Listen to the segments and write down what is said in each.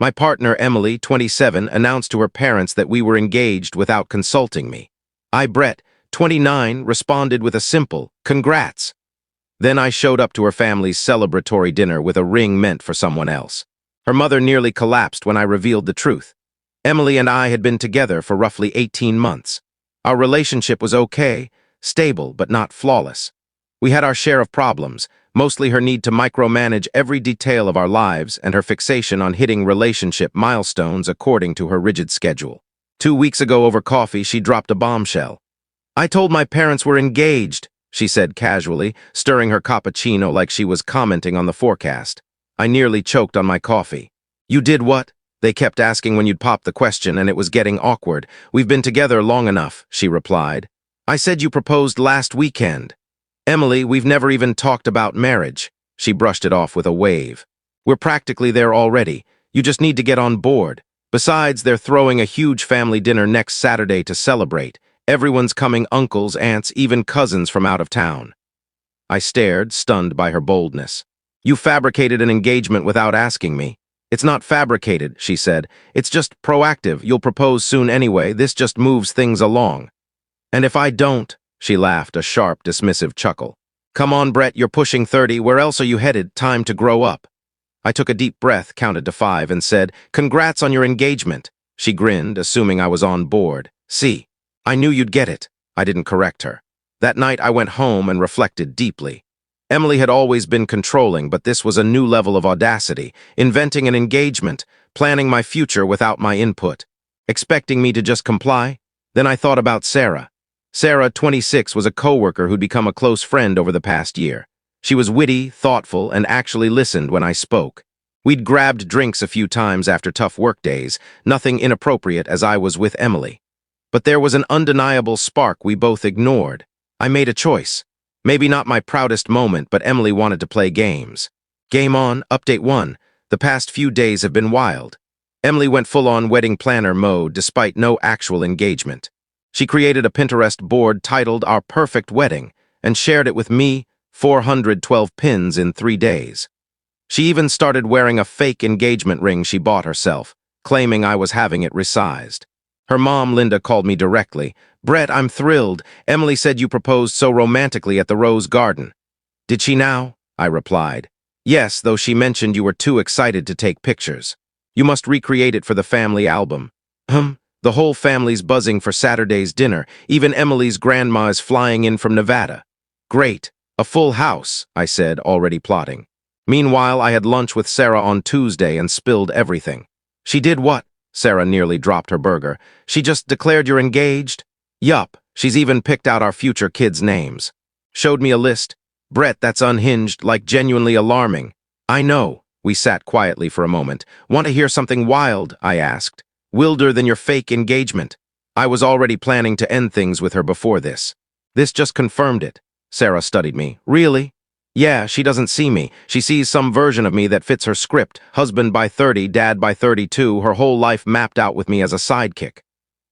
My partner, Emily, 27, announced to her parents that we were engaged without consulting me. I, Brett, 29, responded with a simple, "Congrats." Then I showed up to her family's celebratory dinner with a ring meant for someone else. Her mother nearly collapsed when I revealed the truth. Emily and I had been together for roughly 18 months. Our relationship was okay, stable but not flawless. We had our share of problems, mostly her need to micromanage every detail of our lives and her fixation on hitting relationship milestones according to her rigid schedule. 2 weeks ago over coffee, she dropped a bombshell. "I told my parents we're engaged," she said casually, stirring her cappuccino like she was commenting on the forecast. I nearly choked on my coffee. "You did what?" They kept asking when you'd pop the question, and it was getting awkward. "We've been together long enough," she replied. "I said you proposed last weekend." "Emily, we've never even talked about marriage." She brushed it off with a wave. "We're practically there already. You just need to get on board. Besides, they're throwing a huge family dinner next Saturday to celebrate. Everyone's coming, uncles, aunts, even cousins from out of town." I stared, stunned by her boldness. "You fabricated an engagement without asking me." "It's not fabricated," she said. "It's just proactive. You'll propose soon anyway. This just moves things along." "And if I don't?" She laughed, a sharp, dismissive chuckle. "Come on, Brett, you're pushing 30. Where else are you headed? Time to grow up." I took a deep breath, counted to 5, and said, "Congrats on your engagement." She grinned, assuming I was on board. "See, I knew you'd get it." I didn't correct her. That night, I went home and reflected deeply. Emily had always been controlling, but this was a new level of audacity, inventing an engagement, planning my future without my input, expecting me to just comply. Then I thought about Sarah. Sarah, 26, was a coworker who'd become a close friend over the past year. She was witty, thoughtful, and actually listened when I spoke. We'd grabbed drinks a few times after tough work days, nothing inappropriate as I was with Emily. But there was an undeniable spark we both ignored. I made a choice. Maybe not my proudest moment, but Emily wanted to play games. Game on, update 1. The past few days have been wild. Emily went full-on wedding planner mode despite no actual engagement. She created a Pinterest board titled Our Perfect Wedding and shared it with me, 412 pins in 3 days. She even started wearing a fake engagement ring she bought herself, claiming I was having it resized. Her mom, Linda, called me directly. "Brett, I'm thrilled. Emily said you proposed so romantically at the Rose Garden." "Did she now?" I replied. "Yes, though she mentioned you were too excited to take pictures. You must recreate it for the family album." The whole family's buzzing for Saturday's dinner. Even Emily's grandma is flying in from Nevada." "Great. A full house," I said, already plotting. Meanwhile, I had lunch with Sarah on Tuesday and spilled everything. "She did what?" Sarah nearly dropped her burger. "She just declared you're engaged?" "Yup. She's even picked out our future kids' names." Showed me a list. "Brett, that's unhinged, like genuinely alarming." "I know." We sat quietly for a moment. "Want to hear something wild?" I asked. "Wilder than your fake engagement." I was already planning to end things with her before this. This just confirmed it. Sarah studied me. "Really?" "Yeah, she doesn't see me. She sees some version of me that fits her script. Husband by 30, dad by 32, her whole life mapped out with me as a sidekick."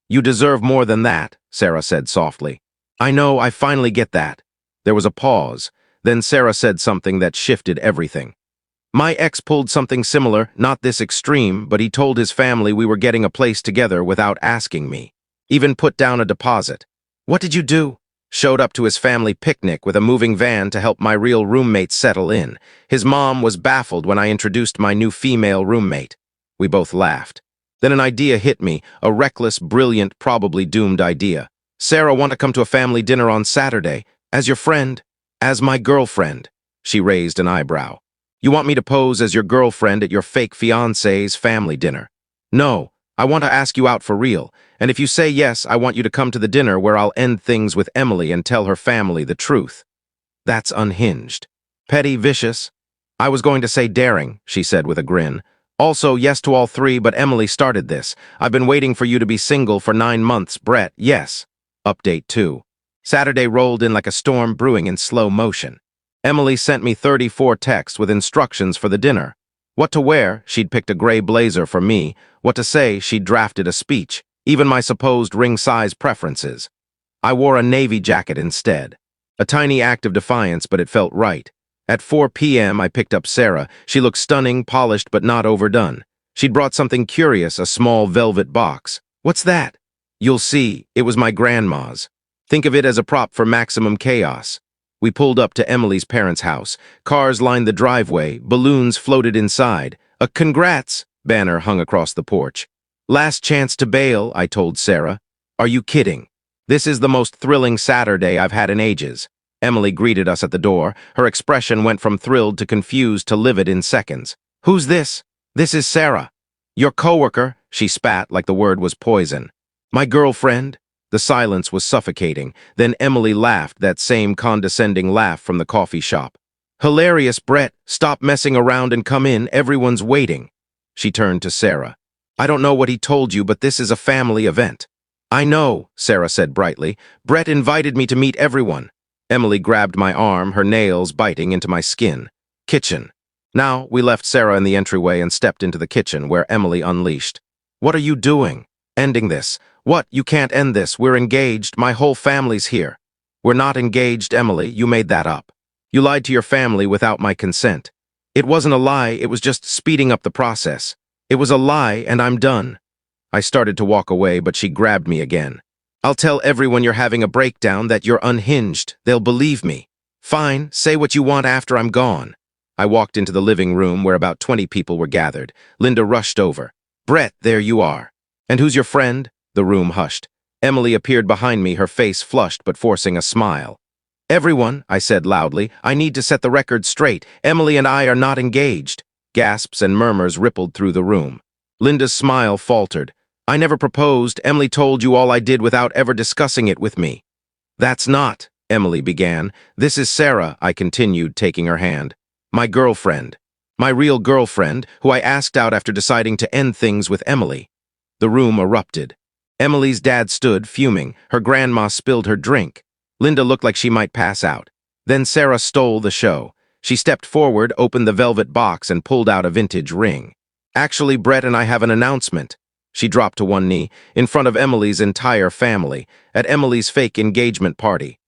"You deserve more than that," Sarah said softly. "I know, I finally get that." There was a pause. Then Sarah said something that shifted everything. "My ex pulled something similar, not this extreme, but he told his family we were getting a place together without asking me. Even put down a deposit." "What did you do?" "Showed up to his family picnic with a moving van to help my real roommate settle in. His mom was baffled when I introduced my new female roommate." We both laughed. Then an idea hit me, a reckless, brilliant, probably doomed idea. "Sarah, want to come to a family dinner on Saturday? As your friend?" "As my girlfriend." She raised an eyebrow. "You want me to pose as your girlfriend at your fake fiancé's family dinner?" "No, I want to ask you out for real. And if you say yes, I want you to come to the dinner where I'll end things with Emily and tell her family the truth." "That's unhinged." "Petty, vicious." "I was going to say daring," she said with a grin. "Also, yes to all 3, but Emily started this. I've been waiting for you to be single for 9 months, Brett, yes." Update 2. Saturday rolled in like a storm brewing in slow motion. Emily sent me 34 texts with instructions for the dinner. What to wear, she'd picked a gray blazer for me. What to say, she'd drafted a speech, even my supposed ring-size preferences. I wore a navy jacket instead. A tiny act of defiance, but it felt right. At 4 p.m., I picked up Sarah. She looked stunning, polished, but not overdone. She'd brought something curious, a small velvet box. What's that? You'll see, it was my grandma's. Think of it as a prop for maximum chaos. We pulled up to Emily's parents' house. Cars lined the driveway, balloons floated inside. A "congrats" banner hung across the porch. Last chance to bail, I told Sarah. Are you kidding? This is the most thrilling Saturday I've had in ages. Emily greeted us at the door. Her expression went from thrilled to confused to livid in seconds. Who's this? This is Sarah. Your coworker, she spat like the word was poison. My girlfriend? The silence was suffocating. Then Emily laughed, that same condescending laugh from the coffee shop. Hilarious, Brett. Stop messing around and come in. Everyone's waiting. She turned to Sarah. I don't know what he told you, but this is a family event. I know, Sarah said brightly. Brett invited me to meet everyone. Emily grabbed my arm, her nails biting into my skin. Kitchen. Now, we left Sarah in the entryway and stepped into the kitchen, where Emily unleashed. What are you doing? Ending this. What? You can't end this. We're engaged. My whole family's here. We're not engaged, Emily. You made that up. You lied to your family without my consent. It wasn't a lie. It was just speeding up the process. It was a lie, and I'm done. I started to walk away, but she grabbed me again. I'll tell everyone you're having a breakdown, that you're unhinged. They'll believe me. Fine, say what you want after I'm gone. I walked into the living room where about 20 people were gathered. Linda rushed over. Brett, there you are. And who's your friend? The room hushed. Emily appeared behind me, her face flushed but forcing a smile. Everyone, I said loudly, I need to set the record straight. Emily and I are not engaged. Gasps and murmurs rippled through the room. Linda's smile faltered. I never proposed. Emily told you all I did without ever discussing it with me. That's not, Emily began. This is Sarah, I continued, taking her hand. My girlfriend. My real girlfriend, who I asked out after deciding to end things with Emily. The room erupted. Emily's dad stood, fuming. Her grandma spilled her drink. Linda looked like she might pass out. Then Sarah stole the show. She stepped forward, opened the velvet box, and pulled out a vintage ring. Actually, Brett and I have an announcement. She dropped to one knee, in front of Emily's entire family, at Emily's fake engagement party.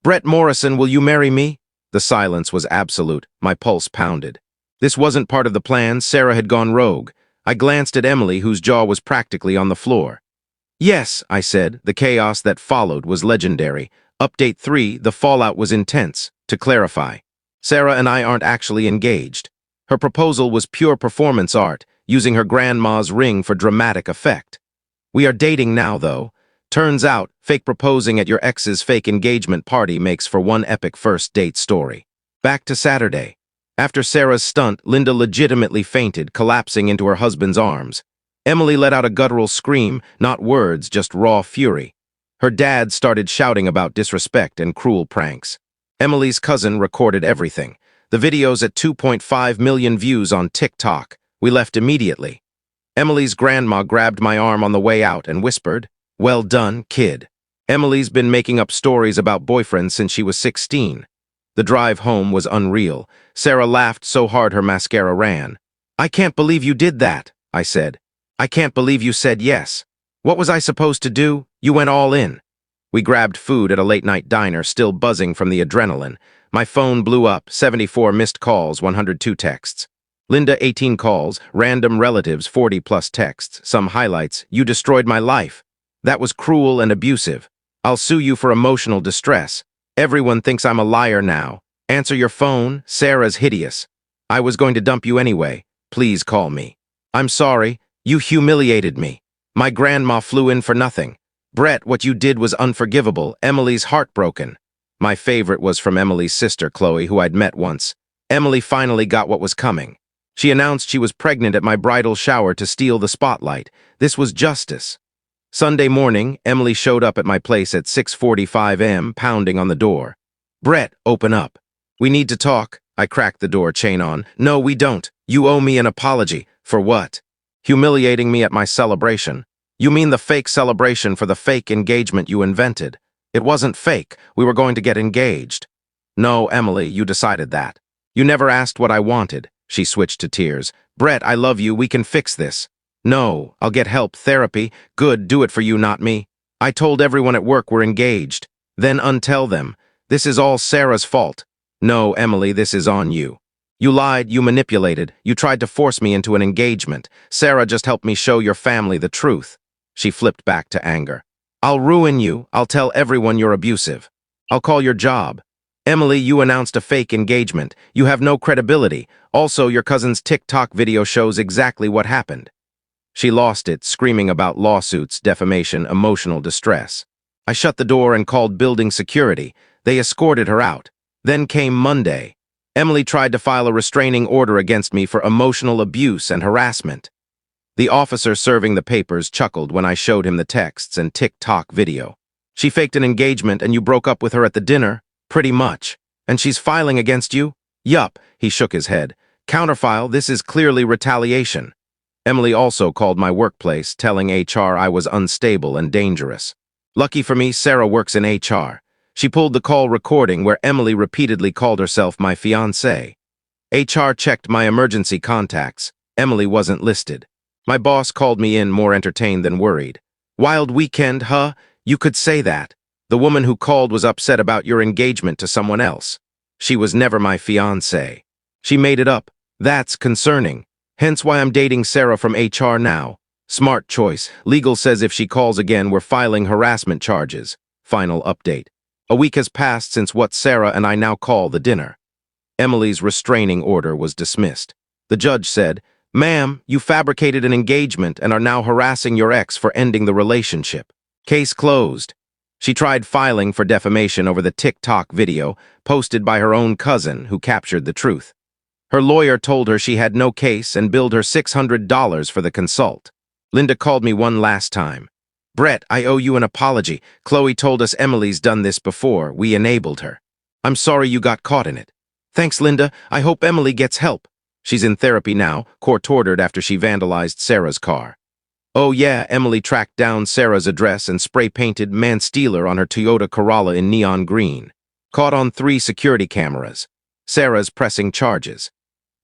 Brett Morrison, will you marry me? The silence was absolute. My pulse pounded. This wasn't part of the plan. Sarah had gone rogue. I glanced at Emily, whose jaw was practically on the floor. Yes, I said. The chaos that followed was legendary. Update 3, the fallout was intense. To clarify, Sarah and I aren't actually engaged. Her proposal was pure performance art, using her grandma's ring for dramatic effect. We are dating now, though. Turns out, fake proposing at your ex's fake engagement party makes for one epic first date story. Back to Saturday. After Sarah's stunt, Linda legitimately fainted, collapsing into her husband's arms. Emily let out a guttural scream, not words, just raw fury. Her dad started shouting about disrespect and cruel pranks. Emily's cousin recorded everything. The video's at 2.5 million views on TikTok. We left immediately. Emily's grandma grabbed my arm on the way out and whispered, Well done, kid. Emily's been making up stories about boyfriends since she was 16. The drive home was unreal. Sarah laughed so hard her mascara ran. I can't believe you did that, I said. I can't believe you said yes. What was I supposed to do? You went all in. We grabbed food at a late-night diner, still buzzing from the adrenaline. My phone blew up, 74 missed calls, 102 texts. Linda, 18 calls, random relatives, 40-plus texts, some highlights. You destroyed my life. That was cruel and abusive. I'll sue you for emotional distress. Everyone thinks I'm a liar now. Answer your phone. Sarah's hideous. I was going to dump you anyway. Please call me. I'm sorry. You humiliated me. My grandma flew in for nothing. Brett, what you did was unforgivable. Emily's heartbroken. My favorite was from Emily's sister, Chloe, who I'd met once. Emily finally got what was coming. She announced she was pregnant at my bridal shower to steal the spotlight. This was justice. Sunday morning, Emily showed up at my place at 6:45 a.m., pounding on the door. Brett, open up. We need to talk. I cracked the door chain on. No, we don't. You owe me an apology. For what? Humiliating me at my celebration. You mean the fake celebration for the fake engagement you invented? It wasn't fake. We were going to get engaged. No, Emily, you decided that. You never asked what I wanted. She switched to tears. Brett, I love you. We can fix this. No, I'll get help, therapy. Good, do it for you, not me. I told everyone at work we're engaged. Then untell them. This is all Sarah's fault. No, Emily, this is on you. You lied, you manipulated, you tried to force me into an engagement. Sarah just helped me show your family the truth. She flipped back to anger. I'll ruin you. I'll tell everyone you're abusive. I'll call your job. Emily, you announced a fake engagement. You have no credibility. Also, your cousin's TikTok video shows exactly what happened. She lost it, screaming about lawsuits, defamation, emotional distress. I shut the door and called building security. They escorted her out. Then came Monday. Emily tried to file a restraining order against me for emotional abuse and harassment. The officer serving the papers chuckled when I showed him the texts and TikTok video. She faked an engagement and you broke up with her at the dinner? Pretty much. And she's filing against you? Yup, he shook his head. Counterfile, this is clearly retaliation. Emily also called my workplace, telling HR I was unstable and dangerous. Lucky for me, Sarah works in HR. She pulled the call recording where Emily repeatedly called herself my fiancé. HR checked my emergency contacts. Emily wasn't listed. My boss called me in more entertained than worried. Wild weekend, huh? You could say that. The woman who called was upset about your engagement to someone else. She was never my fiancé. She made it up. That's concerning. Hence why I'm dating Sarah from HR now. Smart choice. Legal says if she calls again, we're filing harassment charges. Final update. A week has passed since what Sarah and I now call the dinner. Emily's restraining order was dismissed. The judge said, "Ma'am, you fabricated an engagement and are now harassing your ex for ending the relationship. Case closed." She tried filing for defamation over the TikTok video posted by her own cousin who captured the truth. Her lawyer told her she had no case and billed her $600 for the consult. Linda called me one last time. "Brett, I owe you an apology. Chloe told us Emily's done this before. We enabled her. I'm sorry you got caught in it." "Thanks, Linda. I hope Emily gets help." She's in therapy now, court-ordered after she vandalized Sarah's car. Oh yeah, Emily tracked down Sarah's address and spray-painted "Man Stealer" on her Toyota Corolla in neon green. Caught on 3 security cameras. Sarah's pressing charges.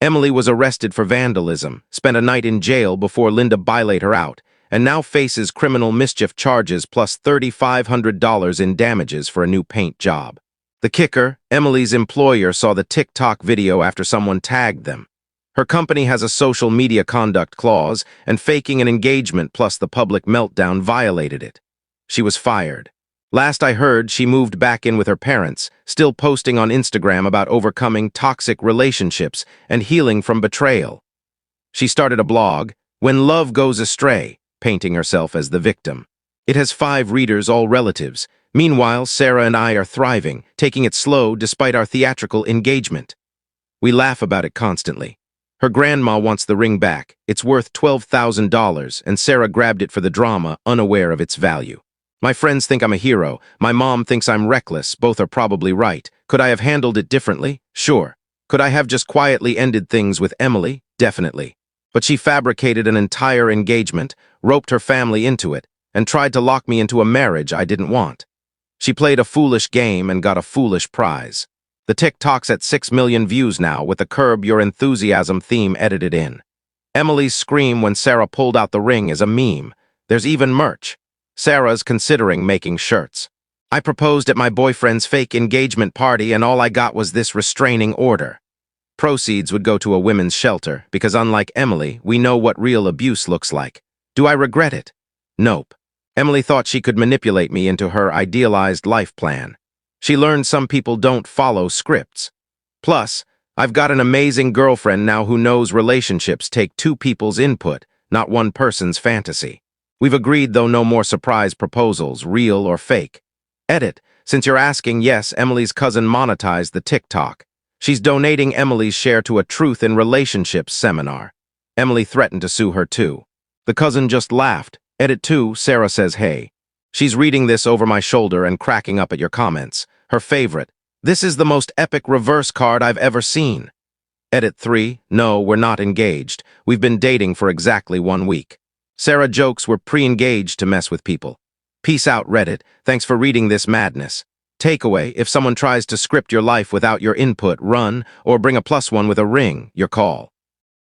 Emily was arrested for vandalism, spent a night in jail before Linda bailated her out, and now faces criminal mischief charges plus $3,500 in damages for a new paint job. The kicker, Emily's employer saw the TikTok video after someone tagged them. Her company has a social media conduct clause, and faking an engagement plus the public meltdown violated it. She was fired. Last I heard, she moved back in with her parents, still posting on Instagram about overcoming toxic relationships and healing from betrayal. She started a blog, "When Love Goes Astray," painting herself as the victim. It has 5 readers, all relatives. Meanwhile, Sarah and I are thriving, taking it slow despite our theatrical engagement. We laugh about it constantly. Her grandma wants the ring back. It's worth $12,000, and Sarah grabbed it for the drama, unaware of its value. My friends think I'm a hero. My mom thinks I'm reckless. Both are probably right. Could I have handled it differently? Sure. Could I have just quietly ended things with Emily? Definitely. But she fabricated an entire engagement, roped her family into it, and tried to lock me into a marriage I didn't want. She played a foolish game and got a foolish prize. The TikTok's at 6 million views now, with the Curb Your Enthusiasm theme edited in. Emily's scream when Sarah pulled out the ring is a meme. There's even merch. Sarah's considering making shirts. I proposed at my boyfriend's fake engagement party and all I got was this restraining order. Proceeds would go to a women's shelter because unlike Emily, we know what real abuse looks like. Do I regret it? Nope. Emily thought she could manipulate me into her idealized life plan. She learned some people don't follow scripts. Plus, I've got an amazing girlfriend now who knows relationships take 2 people's input, not one person's fantasy. We've agreed, though, no more surprise proposals, real or fake. Edit. Since you're asking, yes, Emily's cousin monetized the TikTok. She's donating Emily's share to a Truth in Relationships seminar. Emily threatened to sue her, too. The cousin just laughed. Edit 2, Sarah says, "Hey." She's reading this over my shoulder and cracking up at your comments. Her favorite. "This is the most epic reverse card I've ever seen." Edit 3, no, we're not engaged. We've been dating for exactly 1 week. Sarah jokes we're pre-engaged to mess with people. Peace out, Reddit. Thanks for reading this madness. Takeaway, if someone tries to script your life without your input, run, or bring a +1 with a ring, your call.